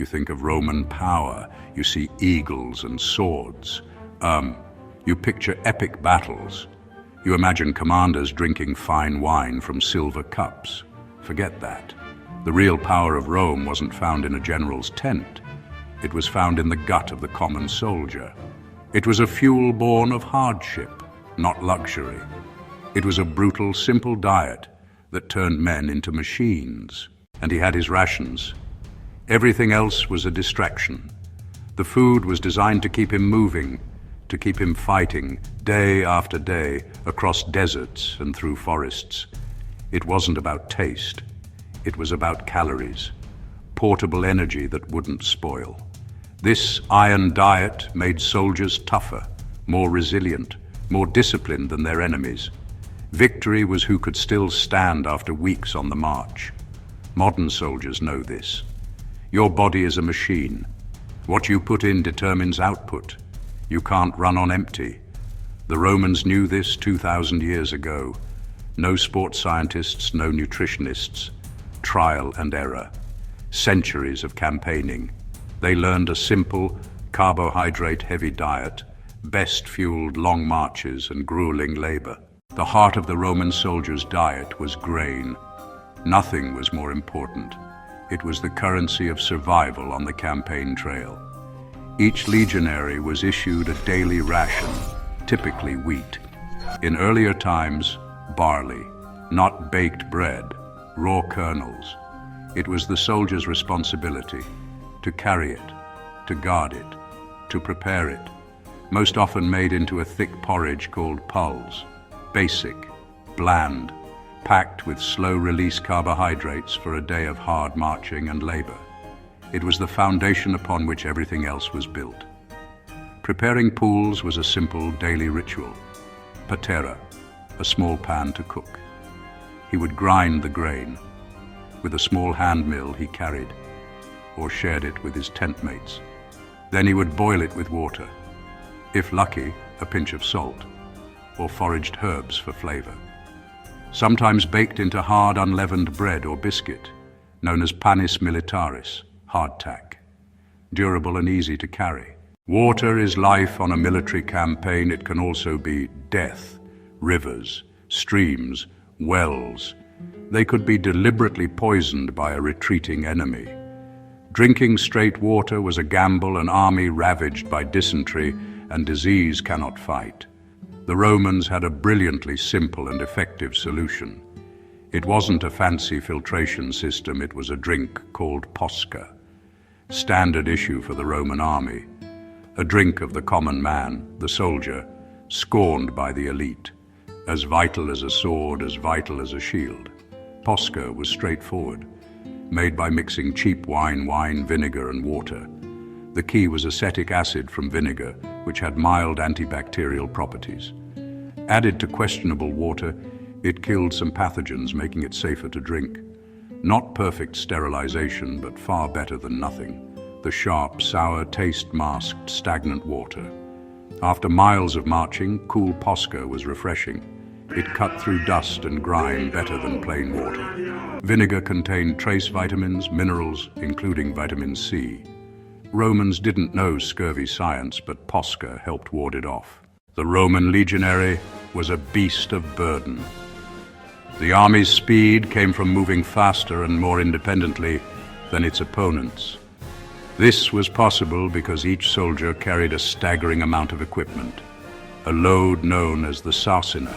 You think of Roman power, you see eagles and swords. You picture epic battles. You imagine commanders drinking fine wine from silver cups. Forget that. The real power of Rome wasn't found in a general's tent. It was found in the gut of the common soldier. It was a fuel born of hardship, not luxury. It was a brutal, simple diet that turned men into machines. And he had his rations. Everything else was a distraction. The food was designed to keep him moving, to keep him fighting day after day across deserts and through forests. It wasn't about taste. It was about calories, portable energy that wouldn't spoil. This iron diet made soldiers tougher, more resilient, more disciplined than their enemies. Victory was who could still stand after weeks on the march. Modern soldiers know this. Your body is a machine. What you put in determines output. You can't run on empty. The Romans knew this 2,000 years ago. No sports scientists, no nutritionists. Trial and error. Centuries of campaigning. They learned a simple, carbohydrate-heavy diet, best fueled long marches and grueling labor. The heart of the Roman soldier's diet was grain. Nothing was more important. It was the currency of survival on the campaign trail. Each legionary was issued a daily ration, typically wheat. In earlier times, barley, not baked bread, raw kernels. It was the soldier's responsibility to carry it, to guard it, to prepare it, most often made into a thick porridge called Puls, basic, bland, packed with slow-release carbohydrates for a day of hard marching and labor. It was the foundation upon which everything else was built. Preparing Puls was a simple daily ritual. Patera, a small pan to cook. He would grind the grain. With a small hand mill he carried, or shared it with his tent mates. Then he would boil it with water. If lucky, a pinch of salt, or foraged herbs for flavor. Sometimes baked into hard unleavened bread or biscuit, known as panis militaris, hardtack. Durable and easy to carry. Water is life on a military campaign. It can also be death. Rivers, streams, wells. They could be deliberately poisoned by a retreating enemy. Drinking straight water was a gamble an army ravaged by dysentery and disease cannot fight. The Romans had a brilliantly simple and effective solution. It wasn't a fancy filtration system, it was a drink called Posca. Standard issue for the Roman army. A drink of the common man, the soldier, scorned by the elite. As vital as a sword, as vital as a shield. Posca was straightforward, made by mixing cheap wine, vinegar and water. The key was acetic acid from vinegar, which had mild antibacterial properties. Added to questionable water, it killed some pathogens, making it safer to drink. Not perfect sterilization, but far better than nothing. The sharp, sour taste masked stagnant water. After miles of marching, cool Posca was refreshing. It cut through dust and grime better than plain water. Vinegar contained trace vitamins, minerals, including vitamin C. Romans didn't know scurvy science, but Posca helped ward it off. The Roman legionary was a beast of burden. The army's speed came from moving faster and more independently than its opponents. This was possible because each soldier carried a staggering amount of equipment, a load known as the sarcina.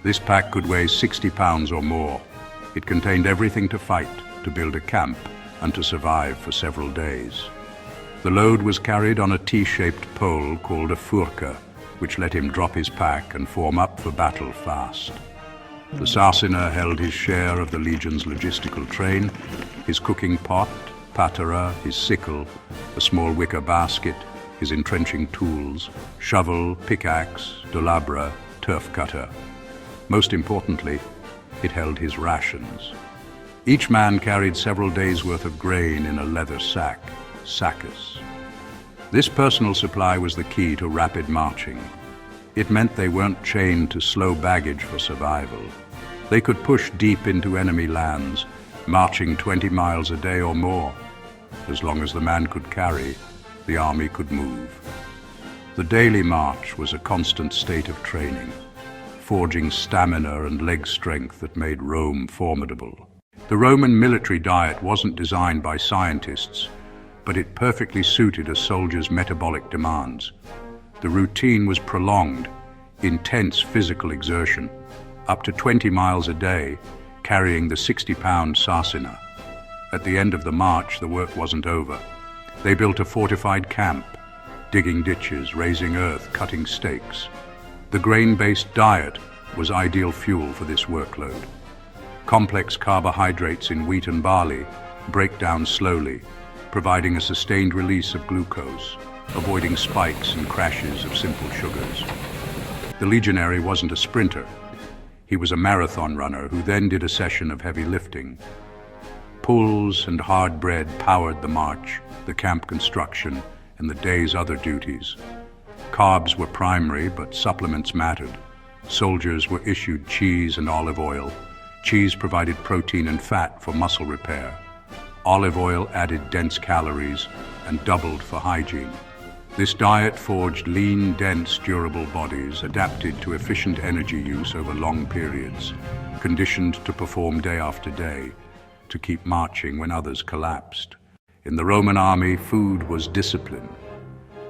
This pack could weigh 60 pounds or more. It contained everything to fight, to build a camp, and to survive for several days. The load was carried on a T-shaped pole called a furca, which let him drop his pack and form up for battle fast. The sarcina held his share of the legion's logistical train, his cooking pot, patera, his sickle, a small wicker basket, his entrenching tools, shovel, pickaxe, dolabra, turf cutter. Most importantly, it held his rations. Each man carried several days' worth of grain in a leather sack, saccus. This personal supply was the key to rapid marching. It meant they weren't chained to slow baggage for survival. They could push deep into enemy lands, marching 20 miles a day or more. As long as the man could carry, the army could move. The daily march was a constant state of training, forging stamina and leg strength that made Rome formidable. The Roman military diet wasn't designed by scientists, but it perfectly suited a soldier's metabolic demands. The routine was prolonged, intense physical exertion, up to 20 miles a day, carrying the 60-pound sarcina. At the end of the march, the work wasn't over. They built a fortified camp, digging ditches, raising earth, cutting stakes. The grain-based diet was ideal fuel for this workload. Complex carbohydrates in wheat and barley break down slowly, providing a sustained release of glucose, avoiding spikes and crashes of simple sugars. The Legionary wasn't a sprinter. He was a marathon runner who then did a session of heavy lifting. Puls and hard bread powered the march, the camp construction, and the day's other duties. Carbs were primary, but supplements mattered. Soldiers were issued cheese and olive oil. Cheese provided protein and fat for muscle repair. Olive oil added dense calories and doubled for hygiene. This diet forged lean, dense, durable bodies adapted to efficient energy use over long periods, conditioned to perform day after day, to keep marching when others collapsed. In the Roman army, food was discipline.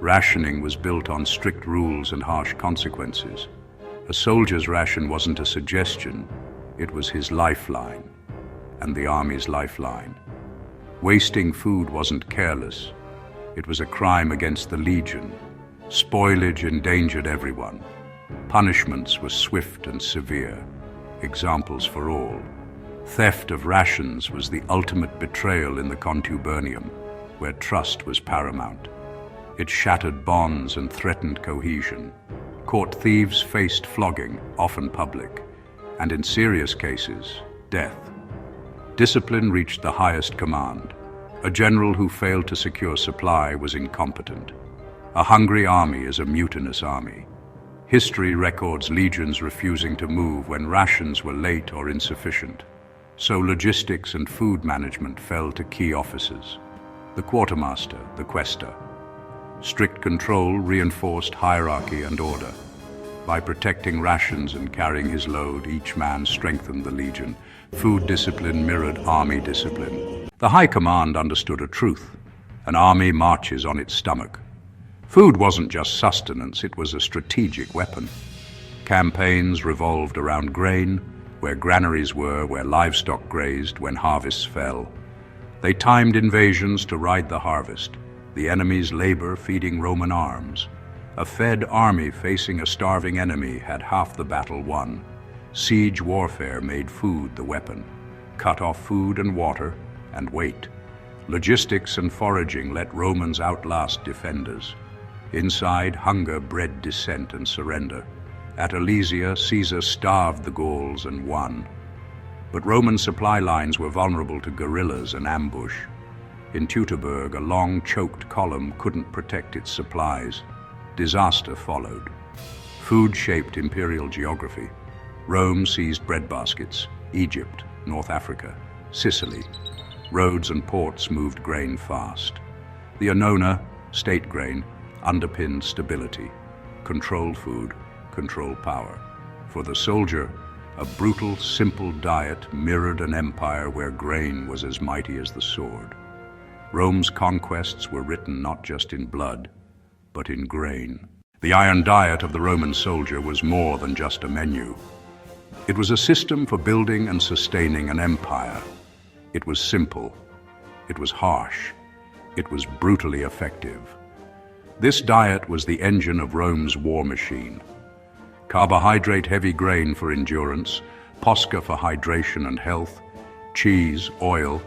Rationing was built on strict rules and harsh consequences. A soldier's ration wasn't a suggestion, it was his lifeline, and the army's lifeline. Wasting food wasn't careless, it was a crime against the legion. Spoilage endangered everyone. Punishments were swift and severe, examples for all. Theft of rations was the ultimate betrayal in the contubernium, where trust was paramount. It shattered bonds and threatened cohesion. Caught thieves faced flogging, often public, and in serious cases, death. Discipline reached the highest command. A general who failed to secure supply was incompetent. A hungry army is a mutinous army. History records legions refusing to move when rations were late or insufficient. So logistics and food management fell to key officers. The quartermaster, the quaestor. Strict control reinforced hierarchy and order. By protecting rations and carrying his load, each man strengthened the legion. Food discipline mirrored army discipline. The high command understood a truth. An army marches on its stomach. Food wasn't just sustenance, it was a strategic weapon. Campaigns revolved around grain, where granaries were, where livestock grazed, when harvests fell. They timed invasions to ride the harvest, the enemy's labor feeding Roman arms. A fed army facing a starving enemy had half the battle won. Siege warfare made food the weapon. Cut off food and water, and wait. Logistics and foraging let Romans outlast defenders. Inside, hunger bred dissent and surrender. At Alesia, Caesar starved the Gauls and won. But Roman supply lines were vulnerable to guerrillas and ambush. In Teutoburg, a long, choked column couldn't protect its supplies. Disaster followed. Food shaped imperial geography. Rome seized breadbaskets. Egypt, North Africa, Sicily. Roads and ports moved grain fast. The annona, state grain, underpinned stability. Control food, control power. For the soldier, a brutal, simple diet mirrored an empire where grain was as mighty as the sword. Rome's conquests were written not just in blood, but in grain. The iron diet of the Roman soldier was more than just a menu. It was a system for building and sustaining an empire. It was simple. It was harsh. It was brutally effective. This diet was the engine of Rome's war machine. Carbohydrate-heavy grain for endurance, Posca for hydration and health, cheese, oil,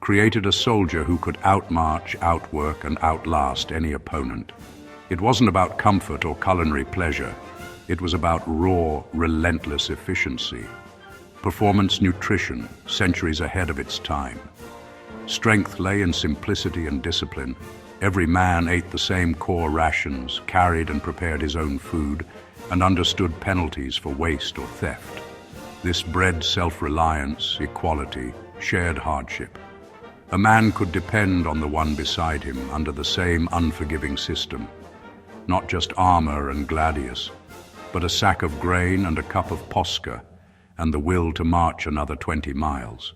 created a soldier who could outmarch, outwork, and outlast any opponent. It wasn't about comfort or culinary pleasure. It was about raw, relentless efficiency. Performance nutrition, centuries ahead of its time. Strength lay in simplicity and discipline. Every man ate the same core rations, carried and prepared his own food, and understood penalties for waste or theft. This bred self-reliance, equality, shared hardship. A man could depend on the one beside him under the same unforgiving system. Not just armor and gladius, but a sack of grain and a cup of Posca, and the will to march another 20 miles.